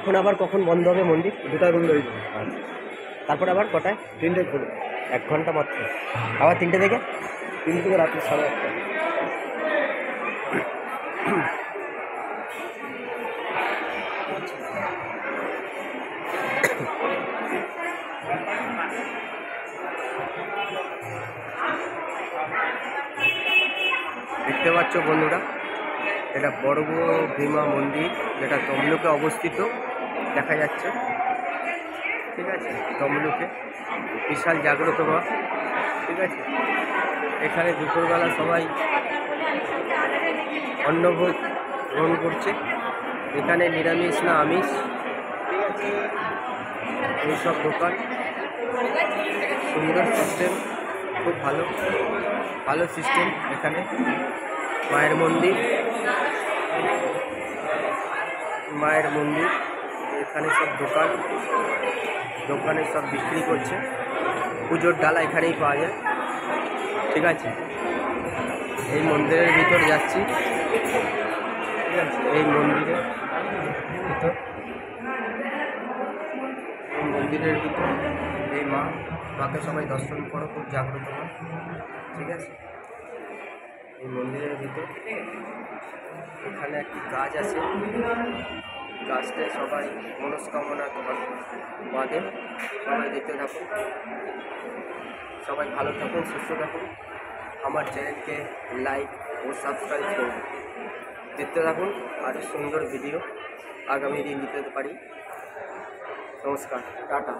এখন আবার কখন বন্ধ হবে মন্দির? 2টায় বন্ধ হয়ে যাবে। আচ্ছা, তারপর আবার কটায়? 3টায় খোলে। 1 ঘন্টা মাত্র, আবার 3টে থেকে? 3 থেকে রাত্রি 1:30। দেখতে পাচ্ছ বন্ধুরা, এটা বড় ভীমা মন্দির, যেটা তমলুকে অবস্থিত দেখা যাচ্ছে। ঠিক আছে, তমলুকে বিশাল জাগ্রত মা। ঠিক আছে, এখানে দুপুরবেলা সবাই অন্নভোগ গ্রহণ করছে। এখানে নিরামিষ না আমিষ। ঠিক আছে, এইসব দোকান, সুন্দর সিস্টেম, খুব ভালো ভালো সিস্টেম এখানে। মায়ের মন্দির, মায়ের মন্দির, এখানে সব দোকানে সব বিক্রি করছে। পুজোর ডালা এখানেই পাওয়া যায়। ঠিক আছে, এই মন্দিরের ভিতর যাচ্ছি। ঠিক আছে, এই মন্দিরের ভিতর, এই মাকে সবাই দর্শন করো, খুব জাগ্রত মা। ঠিক আছে, এই মন্দিরের ভিতর এখানে একটি গাছ আছে, গাছটায় সবাই মনস্কামনা বাঁধে। সবাই দেখতে থাকুন, সবাই ভালো থাকুন, সুস্থ থাকুন। আমার চ্যানেলকে লাইক ও সাবস্ক্রাইব করুন। দেখতে থাকুন, আরও সুন্দর ভিডিও আগামী দিন দিতে পারি। নমস্কার, টাটা।